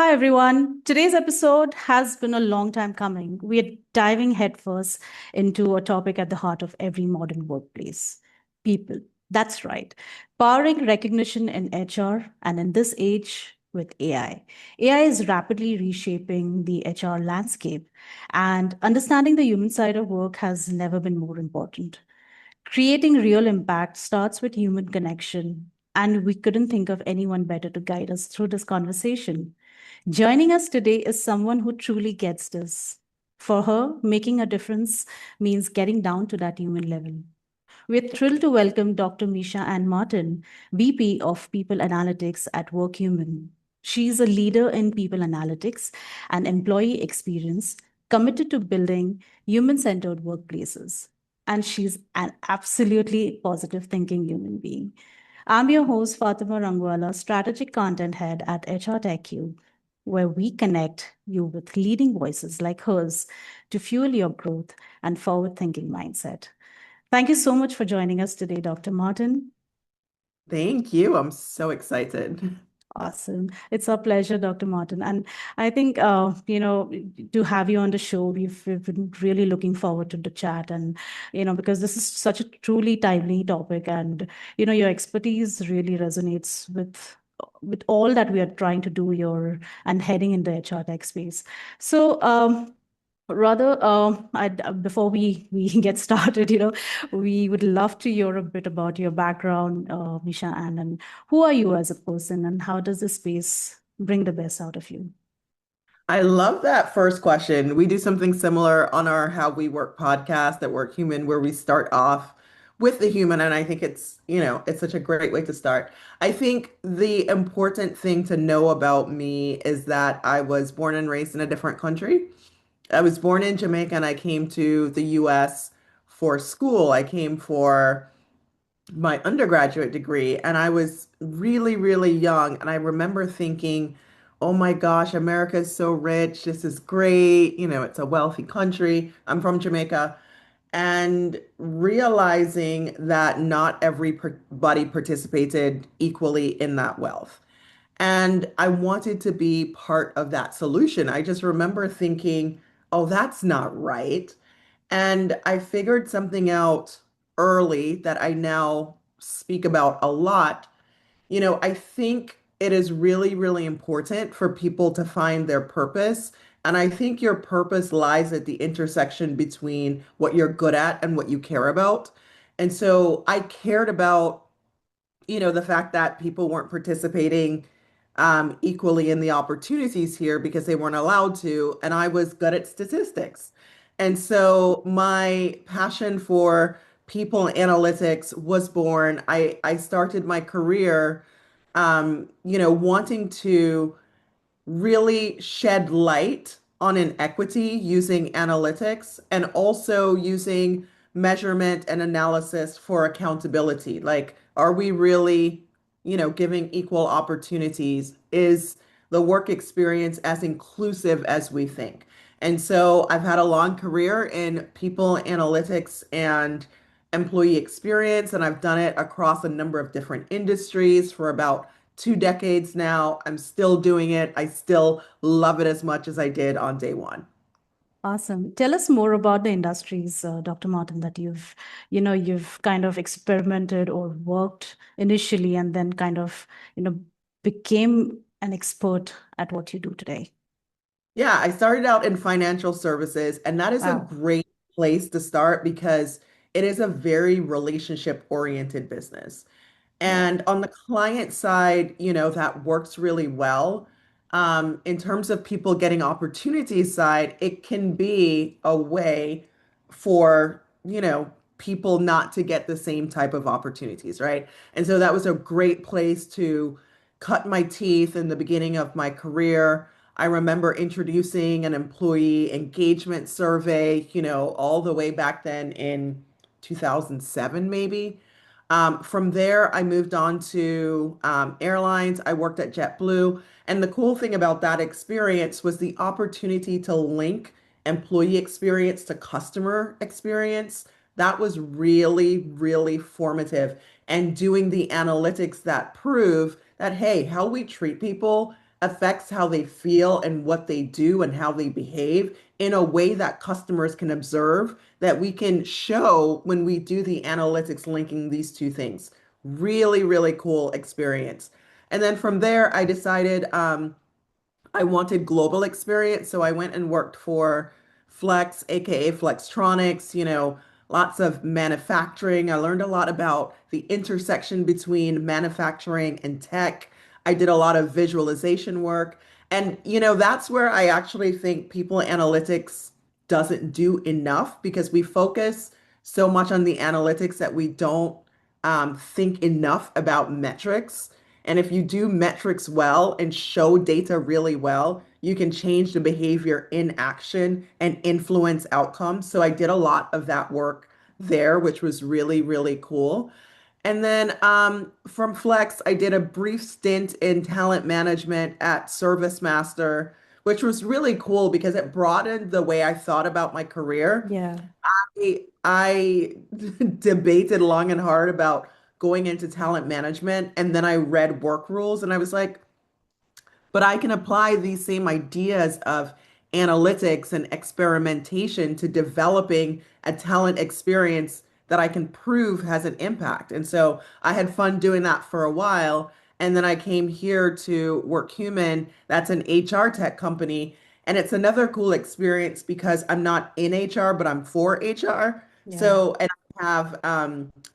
Hi, everyone. Today's episode has been a long time coming. We are diving headfirst into a topic at the heart of every modern workplace people. That's right. Powering recognition in HR, and in this age with AI. AI is rapidly reshaping the HR landscape, and understanding the human side of work has never been more important. Creating real impact starts with human connection, and we couldn't think of anyone better to guide us through this conversation. Joining us today is someone who truly gets this. For her, making a difference means getting down to that human level. We're thrilled to welcome Dr. Meisha-ann Martin, VP of People Analytics at Workhuman. She's a leader in people analytics and employee experience, committed to building human centered workplaces. And she's an absolutely positive thinking human being. I'm your host, Fatima Rangwala, Strategic Content Head at MarTechcube, where we connect you with leading voices like hers to fuel your growth and forward thinking mindset. Thank you so much for joining us today, Dr. Martin. Thank you. I'm so excited. Awesome. It's our pleasure, Dr. Martin. And I think, to have you on the show, we've been really looking forward to the chat. And, because this is such a truly timely topic. And, your expertise really resonates with all that we are trying to do here and heading in the HR tech space. So, rather, before we get started, we would love to hear a bit about your background, Misha, and who are you as a person, and how does this space bring the best out of you? I love that first question. We do something similar on our How We Work podcast at Workhuman, where we start off with the human. And I think it's such a great way to start. I think the important thing to know about me is that I was born and raised in a different country. I was born in Jamaica and I came to the US for school. I came for my undergraduate degree and I was really, really young. And I remember thinking, oh my gosh, America is so rich. This is great. It's a wealthy country. I'm from Jamaica. And realizing that not everybody participated equally in that wealth. And I wanted to be part of that solution. I just remember thinking, oh, that's not right. And I figured something out early that I now speak about a lot. I think it is really, really important for people to find their purpose. And I think your purpose lies at the intersection between what you're good at and what you care about. And so I cared about the fact that people weren't participating equally in the opportunities here because they weren't allowed to, and I was good at statistics. And so my passion for people analytics was born. I started my career, wanting to really shed light on inequity using analytics and also using measurement and analysis for accountability. Like, are we really, giving equal opportunities? Is the work experience as inclusive as we think? And so I've had a long career in people analytics and employee experience, and I've done it across a number of different industries for about 2 decades now. I'm still doing it. I still love it as much as I did on day one. Awesome. Tell us more about the industries, Dr. Martin, that you've kind of experimented or worked initially, and then kind of, became an expert at what you do today. Yeah, I started out in financial services, and that is a Wow. great place to start because it is a very relationship-oriented business. Yeah. And on the client side, that works really well. In terms of people getting opportunities side, it can be a way for, people not to get the same type of opportunities, right? And so that was a great place to cut my teeth in the beginning of my career. I remember introducing an employee engagement survey, all the way back then in 2007, maybe. From there, I moved on to airlines. I worked at JetBlue. And the cool thing about that experience was the opportunity to link employee experience to customer experience. That was really, really formative. And doing the analytics that prove that, hey, how we treat people affects how they feel and what they do and how they behave in a way that customers can observe, that we can show when we do the analytics linking these two things. Really, really cool experience. And then from there, I decided I wanted global experience, so I went and worked for Flex, aka Flextronics, lots of manufacturing. I learned a lot about the intersection between manufacturing and tech. I did a lot of visualization work. And, that's where I actually think people analytics doesn't do enough because we focus so much on the analytics that we don't think enough about metrics. And if you do metrics well and show data really well, you can change the behavior in action and influence outcomes. So I did a lot of that work there, which was really, really cool. And then from Flex, I did a brief stint in talent management at ServiceMaster, which was really cool because it broadened the way I thought about my career. Yeah. I debated long and hard about going into talent management, and then I read work rules, and I was like, but I can apply these same ideas of analytics and experimentation to developing a talent experience that I can prove has an impact. And so I had fun doing that for a while. And then I came here to Workhuman. That's an HR tech company. And it's another cool experience because I'm not in HR, but I'm for HR. Yeah. So, and I have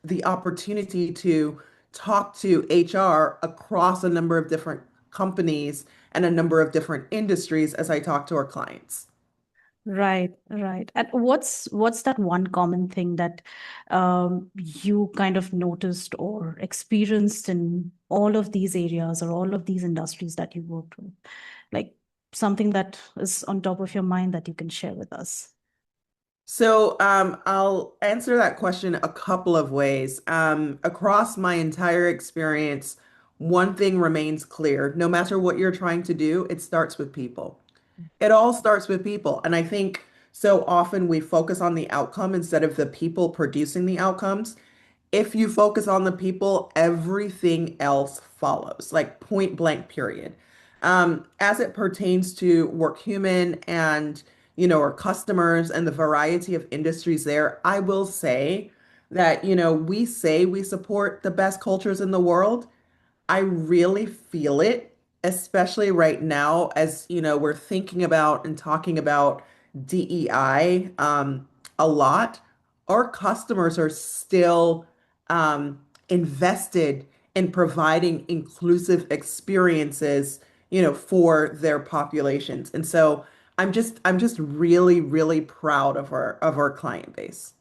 the opportunity to talk to HR across a number of different companies and a number of different industries as I talk to our clients. Right, right. And what's that one common thing that you kind of noticed or experienced in all of these areas or all of these industries that you worked with? Like something that is on top of your mind that you can share with us. So I'll answer that question a couple of ways. Across my entire experience, one thing remains clear. No matter what you're trying to do, it starts with people. It all starts with people. And I think so often we focus on the outcome instead of the people producing the outcomes. If you focus on the people, everything else follows, like point blank, period. As it pertains to Workhuman and, our customers and the variety of industries there, I will say that, we say we support the best cultures in the world. I really feel it, especially right now as, we're thinking about and talking about DEI a lot. Our customers are still invested in providing inclusive experiences, for their populations. And so I'm just really, really proud of our client base.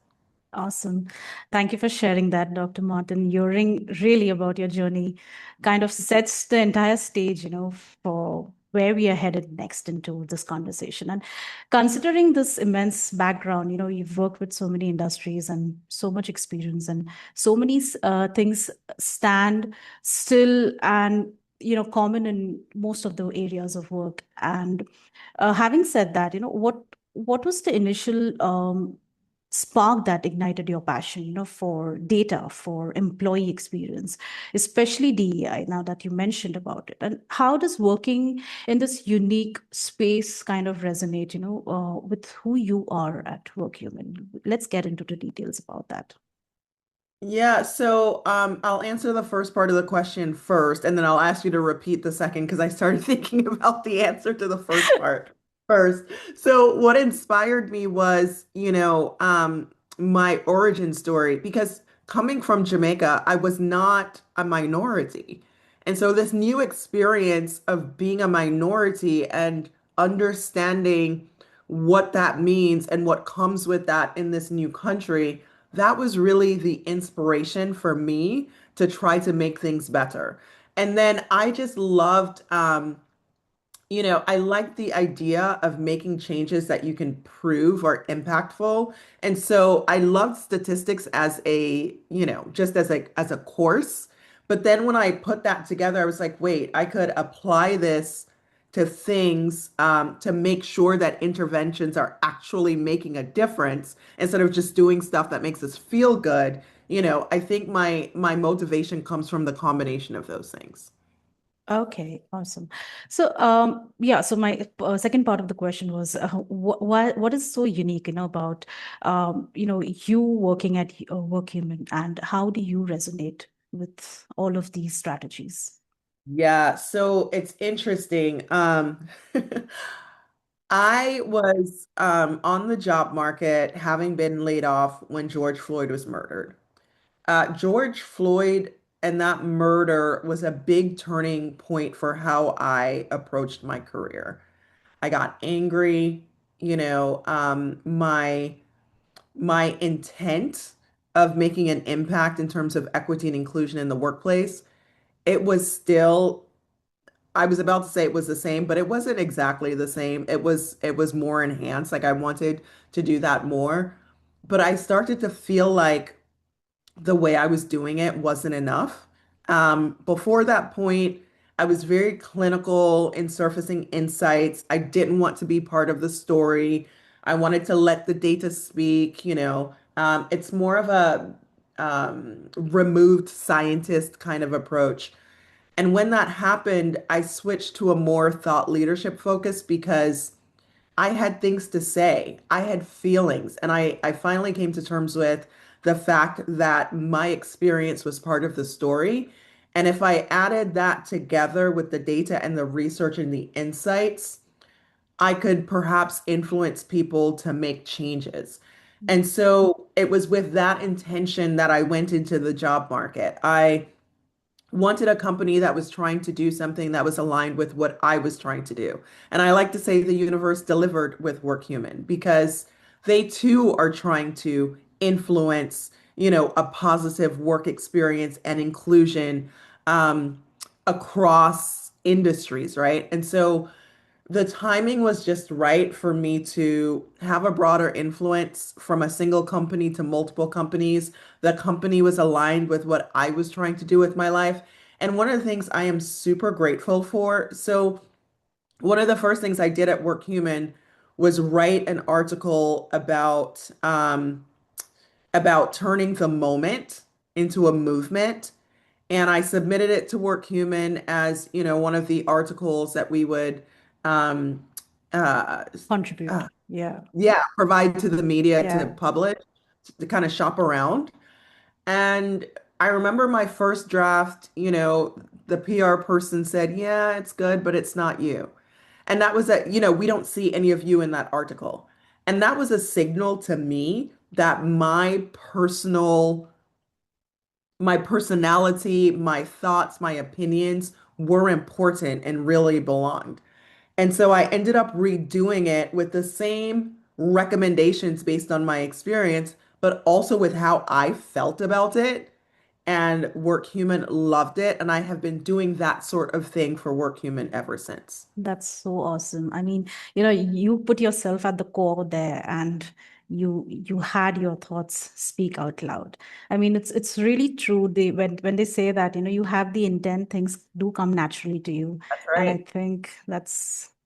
Awesome. Thank you for sharing that, Dr. Martin. Hearing really about your journey kind of sets the entire stage, for where we are headed next into this conversation. And considering this immense background, you've worked with so many industries and so much experience, and so many things stand still and common in most of the areas of work. And having said that, what was the initial spark that ignited your passion, for data, for employee experience, especially DEI, now that you mentioned about it? And how does working in this unique space kind of resonate, with who you are at Workhuman? Let's get into the details about that. Yeah, so I'll answer the first part of the question first, and then I'll ask you to repeat the second because I started thinking about the answer to the first part first. So what inspired me was, my origin story because coming from Jamaica, I was not a minority. And so this new experience of being a minority and understanding what that means and what comes with that in this new country, that was really the inspiration for me to try to make things better. And then I just loved, I like the idea of making changes that you can prove are impactful. And so I loved statistics as just as a course. But then when I put that together, I was like, wait, I could apply this to things to make sure that interventions are actually making a difference instead of just doing stuff that makes us feel good. I think my motivation comes from the combination of those things. Okay, awesome. So, yeah, so my second part of the question was, what is so unique, about, you working at Workhuman, and how do you resonate with all of these strategies? Yeah, so it's interesting. I was on the job market having been laid off when George Floyd was murdered. George Floyd and that murder was a big turning point for how I approached my career. I got angry, my intent of making an impact in terms of equity and inclusion in the workplace, it was still, I was about to say it was the same, but it wasn't exactly the same. It was more enhanced. Like I wanted to do that more. But I started to feel like the way I was doing it wasn't enough. Before that point, I was very clinical in surfacing insights. I didn't want to be part of the story. I wanted to let the data speak. It's more of a removed scientist kind of approach. And when that happened, I switched to a more thought leadership focus because I had things to say. I had feelings. And I finally came to terms with the fact that my experience was part of the story. And if I added that together with the data and the research and the insights, I could perhaps influence people to make changes. And so it was with that intention that I went into the job market. I wanted a company that was trying to do something that was aligned with what I was trying to do. And I like to say the universe delivered with Workhuman because they too are trying to influence, a positive work experience and inclusion um, across industries, right? And so the timing was just right for me to have a broader influence from a single company to multiple companies. The company was aligned with what I was trying to do with my life. And one of the things I am super grateful for. So, one of the first things I did at Workhuman was write an article about turning the moment into a movement. And I submitted it to Workhuman as, one of the articles that we would um, uh, Contribute. uh, Yeah. yeah, provide to the media to Yeah. publish, to kind of shop around. And I remember my first draft, the PR person said, yeah, it's good, but it's not you. And that was that, we don't see any of you in that article. And that was a signal to me that my personality, my thoughts, my opinions were important and really belonged. And so I ended up redoing it with the same recommendations based on my experience, but also with how I felt about it. And Workhuman loved it. And I have been doing that sort of thing for Workhuman ever since. That's so awesome. I mean, you put yourself at the core there, and you had your thoughts speak out loud. I mean, it's really true. When they say that, you have the intent, things do come naturally to you. That's And I right. think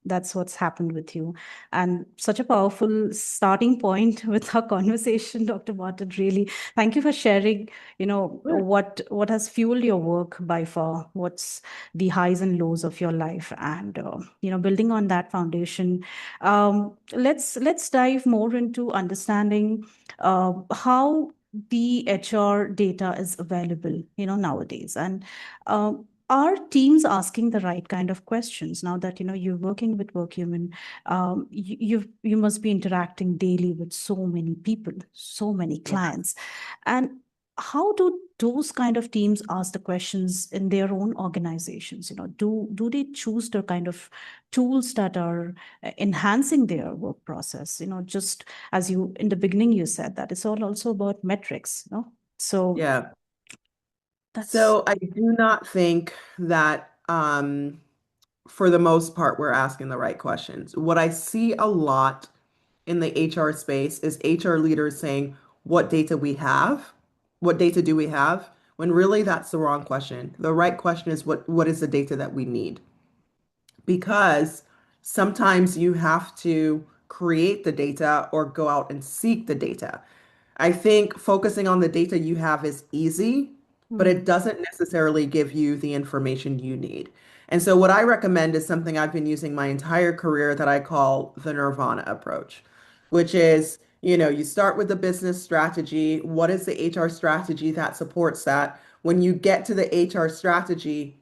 that's what's happened with you. And such a powerful starting point with our conversation, Dr. Martin. Really, thank you for sharing, Sure. what has fueled your work by far, what's the highs and lows of your life, and building on that foundation, let's dive more into understanding how the HR data is available nowadays, and are teams asking the right kind of questions now that you're working with Workhuman? You must be interacting daily with so many people, so many Yeah. clients, and how do those kind of teams ask the questions in their own organizations? Do they choose the kind of tools that are enhancing their work process? Just as you in the beginning you said that it's all also about metrics. So Yeah. that's So I do not think that for the most part we're asking the right questions. What I see a lot in the HR space is HR leaders saying, what data we have? What data do we have? When really that's the wrong question. The right question is what is the data that we need? Because sometimes you have to create the data or go out and seek the data. I think focusing on the data you have is easy, but it Hmm. doesn't necessarily give you the information you need. And so, what I recommend is something I've been using my entire career that I call the Nirvana approach, which is, you start with the business strategy. What is the HR strategy that supports that? When you get to the HR strategy,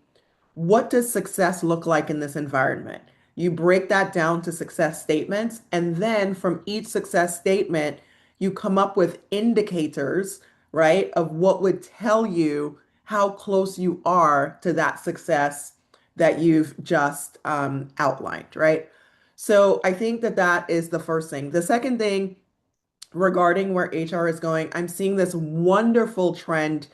what does success look like in this environment? You break that down to success statements, and then from each success statement, you come up with indicators, right, of what would tell you how close you are to that success that you've just outlined, right? So I think that that is the first thing. The second thing regarding where HR is going, I'm seeing this wonderful trend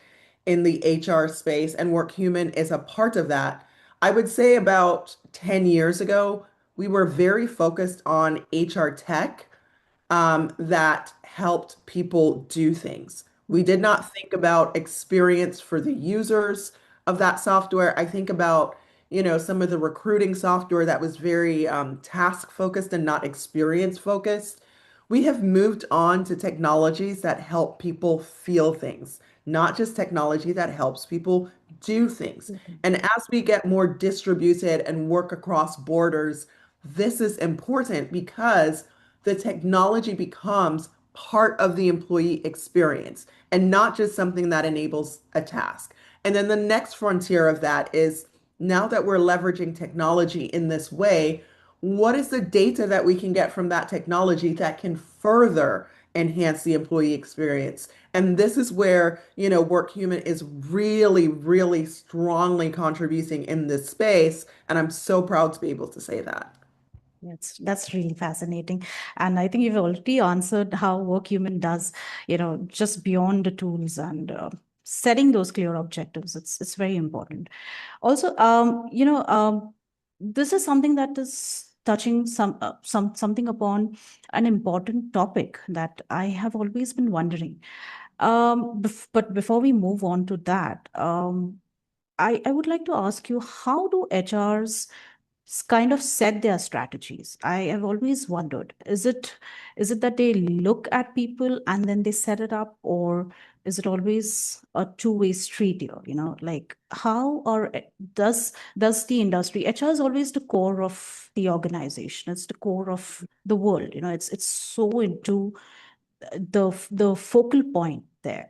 in the HR space, and Workhuman is a part of that. I would say about 10 years ago, we were very focused on HR tech that helped people do things. We did not think about experience for the users of that software. I think about, some of the recruiting software that was very task focused and not experience focused. We have moved on to technologies that help people feel things, not just technology that helps people do things. And as we get more distributed and work across borders, this is important because the technology becomes part of the employee experience and not just something that enables a task. And then the next frontier of that is now that we're leveraging technology in this way, what is the data that we can get from that technology that can further enhance the employee experience? And this is where, Workhuman is really, really strongly contributing in this space. And I'm so proud to be able to say that. That's really fascinating. And I think you've already answered how Workhuman does, just beyond the tools and setting those clear objectives. It's very important. Also, this is something that is touching something upon an important topic that I have always been wondering. But before we move on to that, I would like to ask you, how do HRs kind of set their strategies? I have always wondered, is it that they look at people and then they set it up, or is it always a two-way street here? Like how or does the industry, HR is always the core of the organization, it's the core of the world, it's so into the focal point there.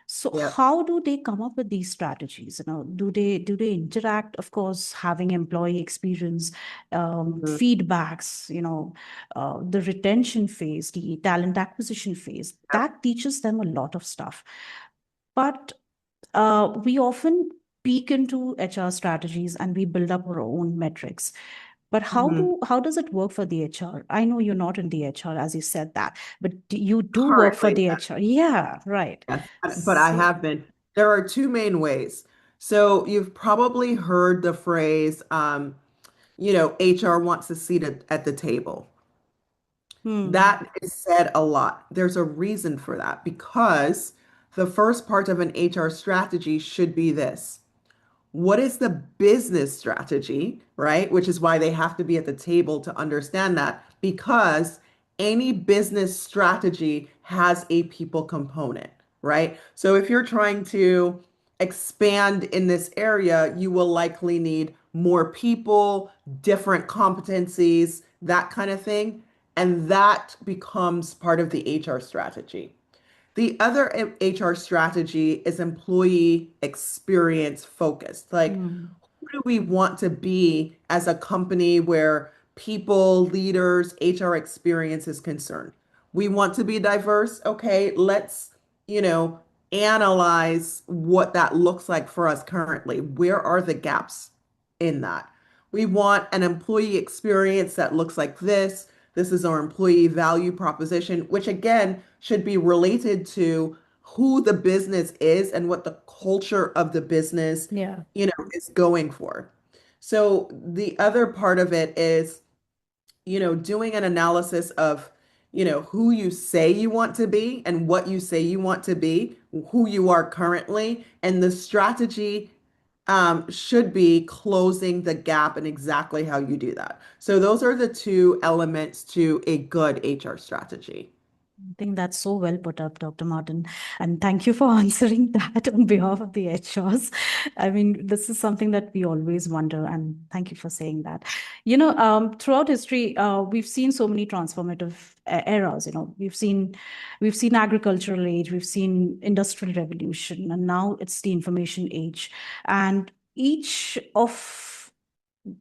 So Yeah. how do they come up with these strategies? Do they interact? Of course, having employee experience, Mhm. feedbacks, the retention phase, the talent acquisition phase, that teaches them a lot of stuff. But we often peek into HR strategies and we build up our own metrics. But Mhm. how does it work for the HR? I know you're not in the HR, as you said that, but you do work for Currently, the HR. Yeah, right. yes, but I So, have been. There are two main ways. So you've probably heard the phrase, HR wants a seat at the table. hmm, That is said a lot. There's a reason for that because the first part of an HR strategy should be this. What is the business strategy, right? Which is why they have to be at the table to understand that, because any business strategy has a people component, right? So if you're trying to expand in this area, you will likely need more people, different competencies, that kind of thing. And that becomes part of the HR strategy. The other HR strategy is employee experience focused. Like, hmm, who do we want to be as a company where people, leaders, HR experience is concerned? We want to be diverse. Okay, let's, you know, analyze what that looks like for us currently. Where are the gaps in that? We want an employee experience that looks like this. This is our employee value proposition, which again should be related to who the business is and what the culture of the business, yeah. is going for. So the other part of it is, doing an analysis of, who you say you want to be and what you say you want to be, who you are currently, and the strategy should be closing the gap and exactly how you do that. So those are the two elements to a good HR strategy. I think that's so well put up, Dr. Martin. And thank you for answering that on behalf of the HRs. I mean, this is something that we always wonder, and thank you for saying that. Throughout history, we've seen so many transformative eras. We've seen agricultural age, we've seen industrial revolution, and now it's the information age. And each of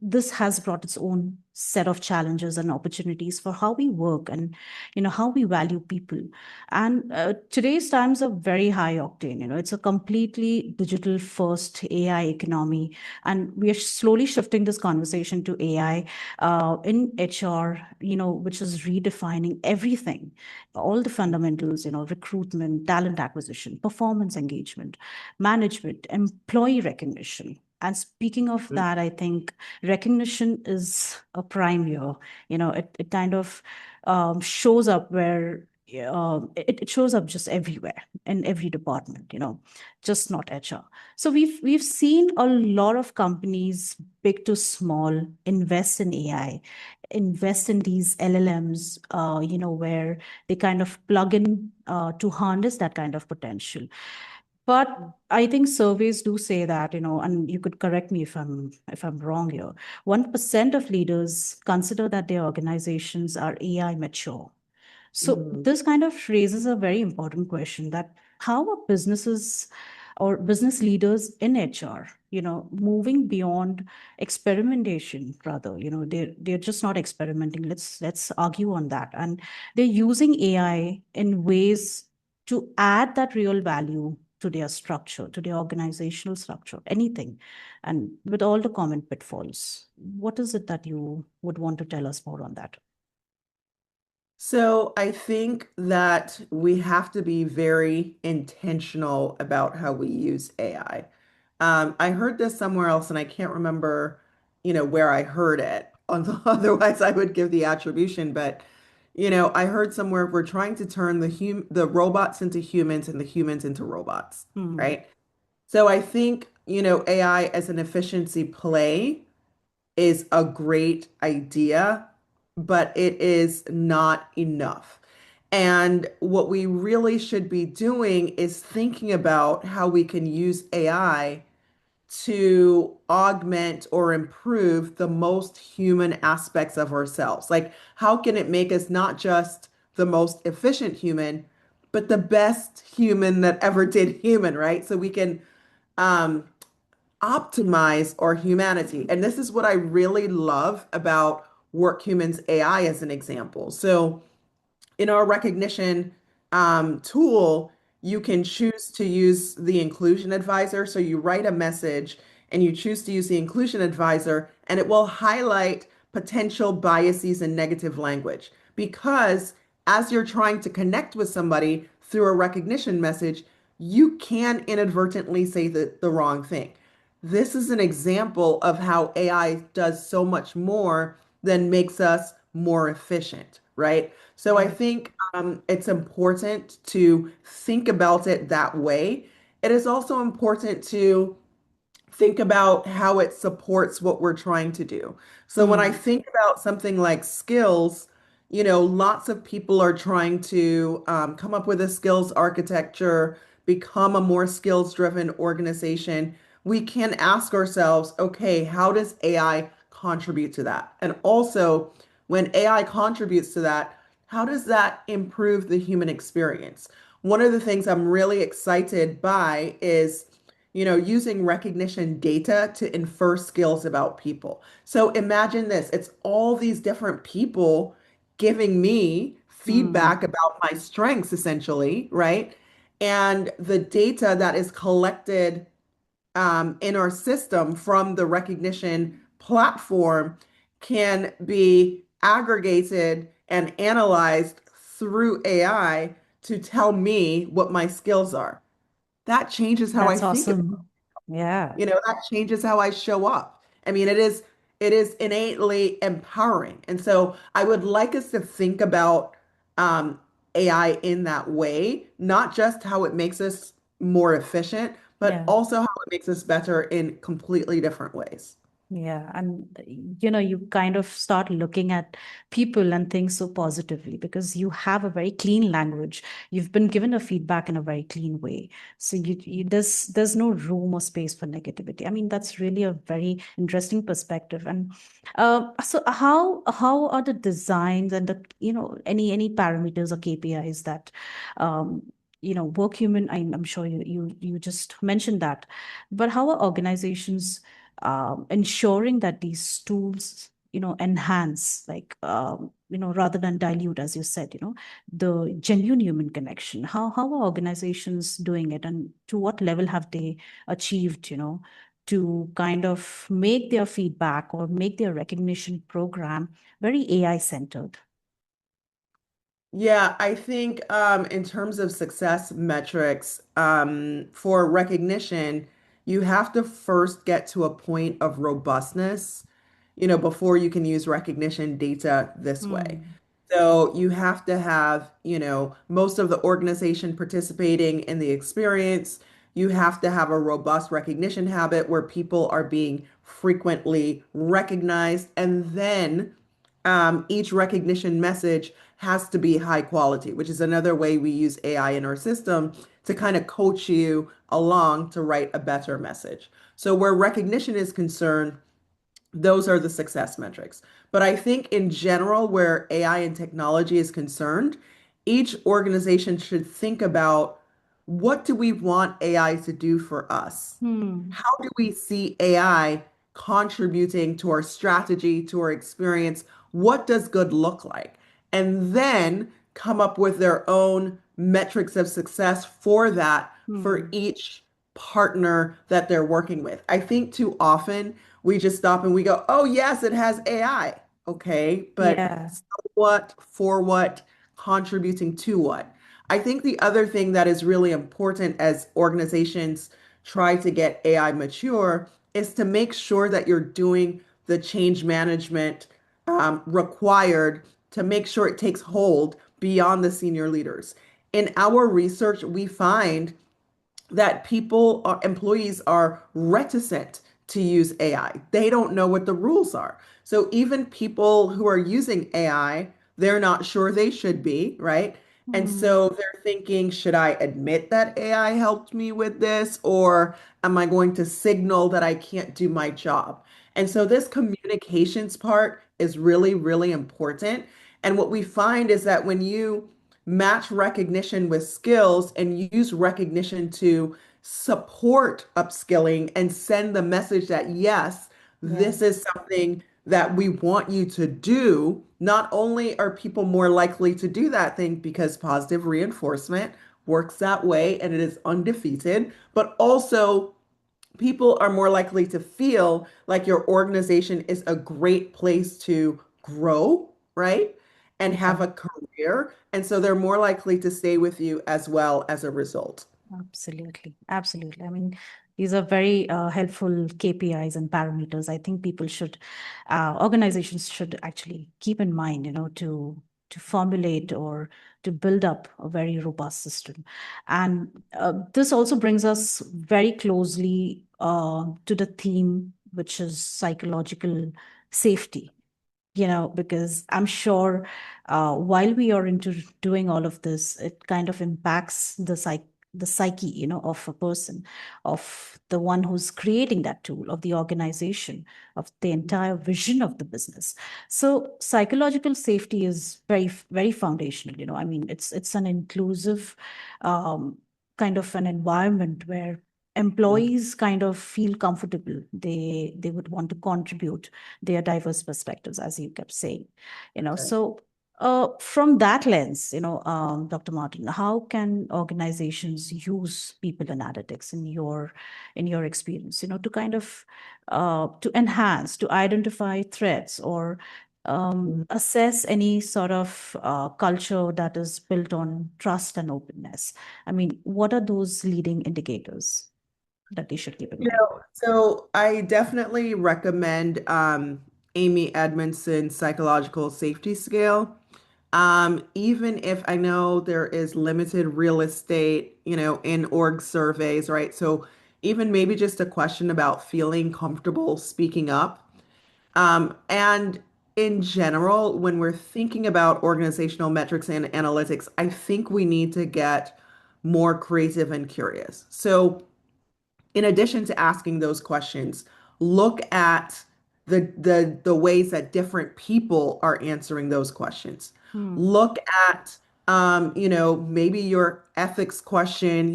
this has brought its own set of challenges and opportunities for how we work and how we value people. And today's times are very high octane. It's a completely digital first AI economy, and we are slowly shifting this conversation to AI in HR, which is redefining everything, all the fundamentals, recruitment, talent acquisition, performance engagement, management, employee recognition. And speaking of that, I think recognition is a prime here. It kind of shows up where it shows up just everywhere in every department, just not HR. So we've seen a lot of companies, big to small, invest in AI, invest in these LLMs, where they kind of plug in to harness that kind of potential. But I think surveys do say that, and you could correct me if I'm wrong here. 1% of leaders consider that their organizations are AI mature. So Mhm. this kind of raises a very important question, that how are businesses or business leaders in HR, moving beyond experimentation, rather, they're just not experimenting. Let's argue on that. And they're using AI in ways to add that real value to their structure, to their organizational structure, anything, and with all the common pitfalls. What is it that you would want to tell us more on that? So I think that we have to be very intentional about how we use AI. I heard this somewhere else, and I can't remember, where I heard it. Otherwise, I would give the attribution. But, I heard somewhere we're trying to turn the robots into humans and the humans into robots, Hmm. right? So I think, AI as an efficiency play is a great idea, but it is not enough. And what we really should be doing is thinking about how we can use AI to augment or improve the most human aspects of ourselves. Like, how can it make us not just the most efficient human, but the best human that ever did human, right? So we can um, optimize our humanity. And this is what I really love about Workhuman's AI as an example. So in our recognition tool, you can choose to use the inclusion advisor. So you write a message and you choose to use the inclusion advisor, and it will highlight potential biases and negative language. Because as you're trying to connect with somebody through a recognition message, you can inadvertently say the wrong thing. This is an example of how AI does so much more than makes us more efficient, right? So I Right. think it's important to think about it that way. It is also important to think about how it supports what we're trying to do. So when I Hmm. think about something like skills, lots of people are trying to come up with a skills architecture, become a more skills-driven organization. We can ask ourselves, okay, how does AI contribute to that? And also, when AI contributes to that, how does that improve the human experience? One of the things I'm really excited by is using recognition data to infer skills about people. So imagine this, it's all these different people giving me Hmm. feedback about my strengths, essentially, right? And the data that is collected in our system from the recognition platform can be aggregated and analyzed through AI to tell me what my skills are. That changes how I That's think about awesome. Yeah. that changes how I show up. I mean, it is innately empowering. And so I would like us to think about um, AI in that way, not just how it makes us more efficient, but Yeah. also how it makes us better in completely different ways. Yeah, and you kind of start looking at people and things so positively because you have a very clean language. You've been given a feedback in a very clean way. So there's no room or space for negativity. I mean, that's really a very interesting perspective. And so how are the designs and the any parameters or KPIs that Workhuman, I'm sure you just mentioned that, but how are organizations ensuring that these tools enhance like rather than dilute, as you said, the genuine human connection? How are organizations doing it, and to what level have they achieved to kind of make their feedback or make their recognition program very AI centered? Yeah, I think in terms of success metrics, for recognition, you have to first get to a point of robustness, before you can use recognition data this way. Hmm. So you have to have, most of the organization participating in the experience. You have to have a robust recognition habit where people are being frequently recognized. And then each recognition message has to be high quality, which is another way we use AI in our system to kind of coach you along to write a better message. So where recognition is concerned, those are the success metrics. But I think in general, where AI and technology is concerned, each organization should think about, what do we want AI to do for us? Hmm. How do we see AI contributing to our strategy, to our experience? What does good look like? And then come up with their own metrics of success for that, for Hmm. each partner that they're working with. I think too often we just stop and we go, oh, yes, it has AI. Okay, but Yeah. so what, for what, contributing to what? I think the other thing that is really important as organizations try to get AI mature is to make sure that you're doing the change management required to make sure it takes hold beyond the senior leaders. In our research, we find that employees are reticent to use AI. They don't know what the rules are. So even people who are using AI, they're not sure they should be, right? And Hmm. so they're thinking, should I admit that AI helped me with this, or am I going to signal that I can't do my job? And so this communications part is really, really important. And what we find is that when you match recognition with skills and use recognition to support upskilling and send the message that, yes, Yeah. this is something that we want you to do. Not only are people more likely to do that thing because positive reinforcement works that way and it is undefeated, but also people are more likely to feel like your organization is a great place to grow, right? And have Yeah. a career. And so they're more likely to stay with you as well as a result. Absolutely. Absolutely. I mean, these are very helpful KPIs and parameters. I think organizations should actually keep in mind, to formulate or to build up a very robust system. And this also brings us very closely to the theme, which is psychological safety, because I'm sure while we are into doing all of this, it kind of impacts the psyche, of a person, of the one who's creating that tool, of the organization, of the entire vision of the business. So psychological safety is very, very foundational. I mean, it's an inclusive um, kind of an environment where Mhm. employees kind of feel comfortable. They would want to contribute their diverse perspectives, as you kept saying. Right. So from that lens, Dr. Martin, how can organizations use people analytics in your experience, to kind of to enhance, to identify threats or assess any sort of culture that is built on trust and openness? I mean, what are those leading indicators that they should keep in mind? So I definitely recommend Amy Edmondson's psychological safety scale. Even if I know there is limited real estate, in org surveys, right? So even maybe just a question about feeling comfortable speaking up. And in general, when we're thinking about organizational metrics and analytics, I think we need to get more creative and curious. So, in addition to asking those questions, look at the ways that different people are answering those questions. Hmm. Look at maybe your ethics question.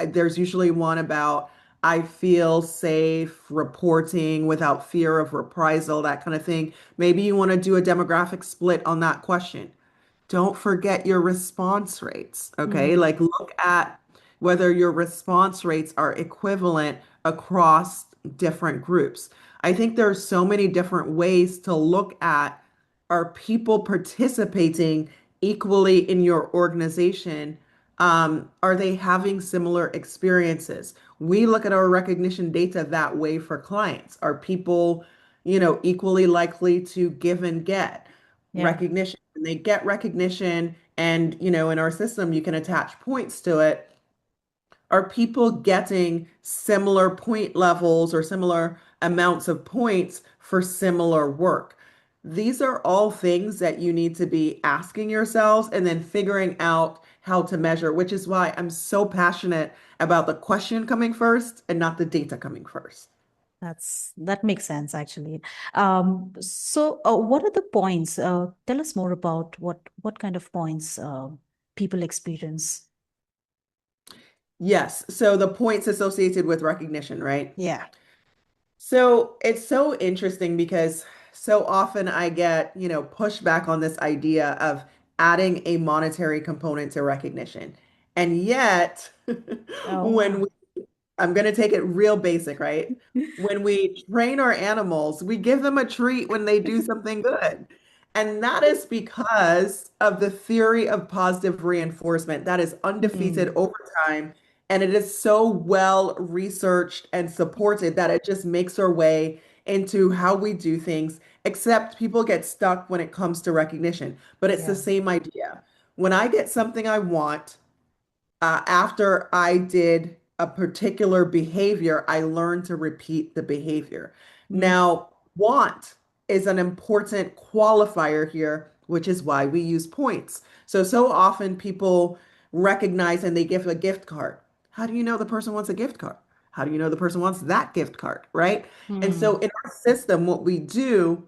There's usually one about I feel safe reporting without fear of reprisal, that kind of thing. Maybe you want to do a demographic split on that question. Don't forget your response rates, okay? Hmm. Like look at whether your response rates are equivalent across different groups. I think there are so many different ways to look at are people participating equally in your organization? Are they having similar experiences? We look at our recognition data that way for clients. Are people, equally likely to give and get Yeah. recognition? When they get recognition and, in our system, you can attach points to it. Are people getting similar point levels or similar amounts of points for similar work? These are all things that you need to be asking yourselves and then figuring out how to measure, which is why I'm so passionate about the question coming first and not the data coming first. That makes sense actually. So, what are the points? Tell us more about what kind of points people experience. Yes, so the points associated with recognition, right? Yeah. So it's so interesting because so often I get, pushback on this idea of adding a monetary component to recognition. And yet, Oh, when wow. I'm going to take it real basic, right? When we train our animals, we give them a treat when they do something good. And that is because of the theory of positive reinforcement that is undefeated Hmm. over time. And it is so well researched and supported that it just makes our way into how we do things, except people get stuck when it comes to recognition. But it's the Yeah. same idea. When I get something I want, after I did a particular behavior, I learned to repeat the behavior. Hmm. Now, want is an important qualifier here, which is why we use points. So often people recognize and they give a gift card. How do you know the person wants a gift card? How do you know the person wants that gift card, right? And so Hmm. in our system, what we do,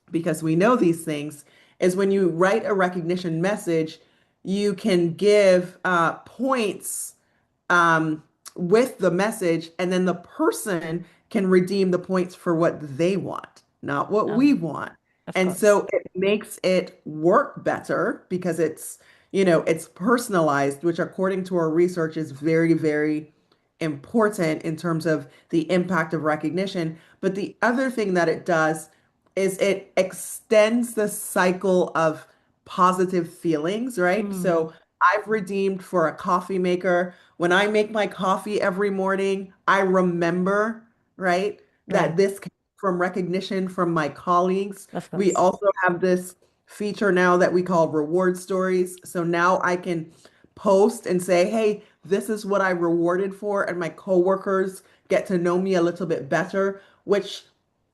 because we know these things, is when you write a recognition message, you can give points um, with the message, and then the person can redeem the points for what they want, not what Oh, we want. of And course. so it makes it work better because it's personalized, which according to our research is very, very important in terms of the impact of recognition. But the other thing that it does is it extends the cycle of positive feelings, right? Hmm. So I've redeemed for a coffee maker. When I make my coffee every morning, I remember, right, that Right. this came from recognition from my colleagues. Of We course. also have this feature now that we call reward stories. So now I can post and say, hey, this is what I rewarded for, and my coworkers get to know me a little bit better, which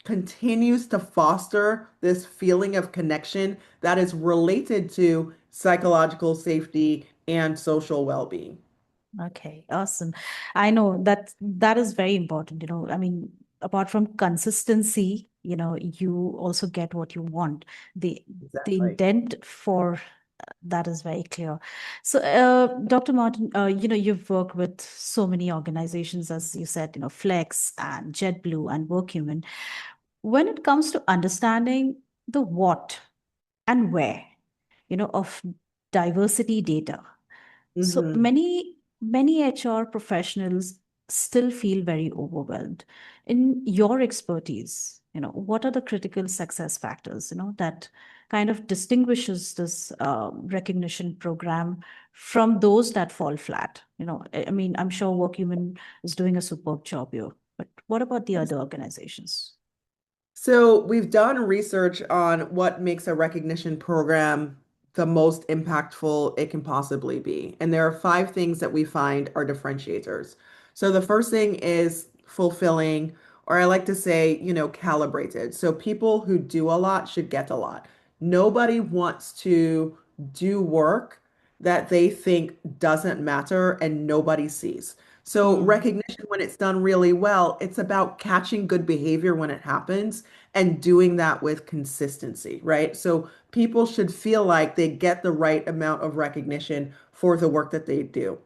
continues to foster this feeling of connection that is related to psychological safety and social well-being. Okay, awesome. I know that that is very important. I mean, apart from consistency, you also get what you want. The Exactly. intent for that is very clear. So, Dr. Martin, you've worked with so many organizations, as you said, Flex and JetBlue and Workhuman. When it comes to understanding the what and where, of diversity data, so Hmm. many HR professionals still feel very overwhelmed. In your expertise, what are the critical success factors, that kind of distinguishes this recognition program from those that fall flat? I mean, I'm sure Workhuman is doing a superb job here, but what about the other organizations? So we've done research on what makes a recognition program the most impactful it can possibly be. And there are five things that we find are differentiators. So the first thing is fulfilling, or I like to say, calibrated. So people who do a lot should get a lot. Nobody wants to do work that they think doesn't matter and nobody sees. So Hmm. recognition when it's done really well, it's about catching good behavior when it happens and doing that with consistency, right? So people should feel like they get the right amount of recognition for the work that they do.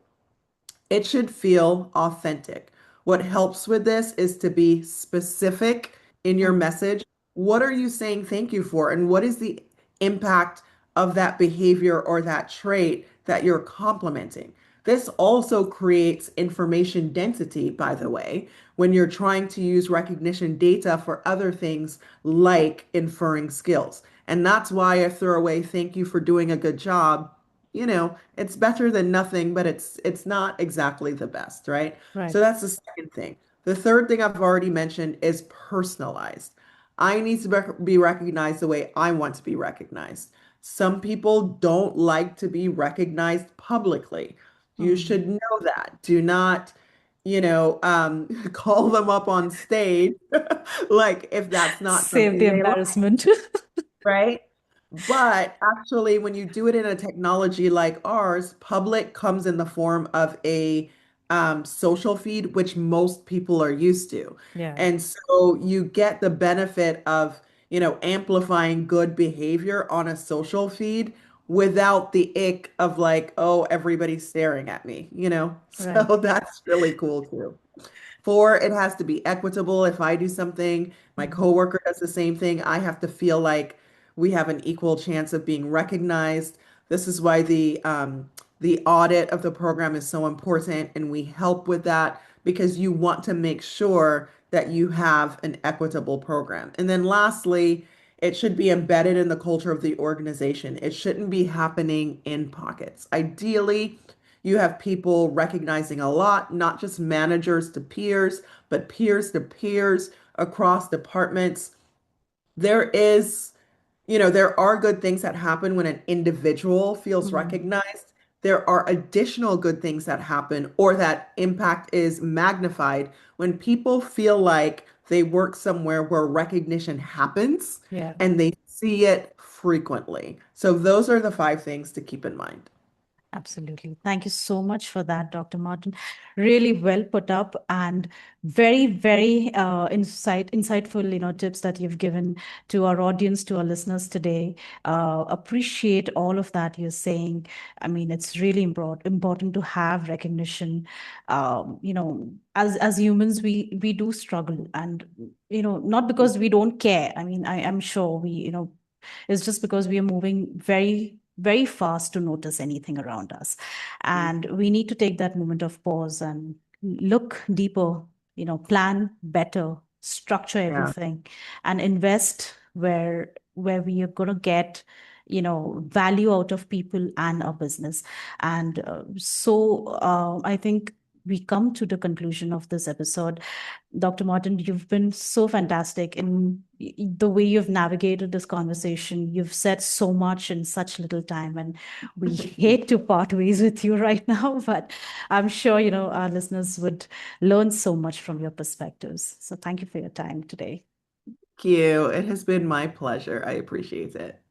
It should feel authentic. What helps with this is to be specific in your Hmm. message. What are you saying thank you for? And what is the impact of that behavior or that trait that you're complimenting? This also creates information density, by the way, when you're trying to use recognition data for other things like inferring skills. And that's why a throwaway thank you for doing a good job, it's better than nothing, but it's not exactly the best, right? Right. So that's the second thing. The third thing I've already mentioned is personalized. I need to be recognized the way I want to be recognized. Some people don't like to be recognized publicly. You Hmm. should know that. Do not, call them up on stage, like if that's not Save the something they like, embarrassment. right? But actually, when you do it in a technology like ours, public comes in the form of a social feed, which most people are used to. Yeah. And so you get the benefit of, amplifying good behavior on a social feed without the ick of like, oh, everybody's staring at me. Right. So that's really cool too. Four, it has to be equitable. If I do something, my Hmm. coworker does the same thing, I have to feel like we have an equal chance of being recognized. This is why the audit of the program is so important, and we help with that because you want to make sure that you have an equitable program. And then lastly, it should be embedded in the culture of the organization. It shouldn't be happening in pockets. Ideally, you have people recognizing a lot, not just managers to peers, but peers to peers across departments. There is, there are good things that happen when an individual feels Hmm. recognized. There are additional good things that happen or that impact is magnified when people feel like they work somewhere where recognition happens Yeah. and they see it frequently. So those are the five things to keep in mind. Absolutely. Thank you so much for that, Dr. Martin. Really well put up and very, very insightful, tips that you've given to our audience, to our listeners today. Appreciate all of that you're saying. I mean, it's really important to have recognition. As humans, we do struggle, and not because we don't care. I mean, I am sure it's just because we are moving very, very fast to notice anything around us. And we need to take that moment of pause and look deeper, plan better, structure Yeah. everything, and invest where we are going to get value out of people and our business. And I think we come to the conclusion of this episode. Dr. Martin, you've been so fantastic in the way you've navigated this conversation. You've said so much in such little time, and we hate to part ways with you right now, but I'm sure, our listeners would learn so much from your perspectives. So thank you for your time today. Thank you. It has been my pleasure. I appreciate it.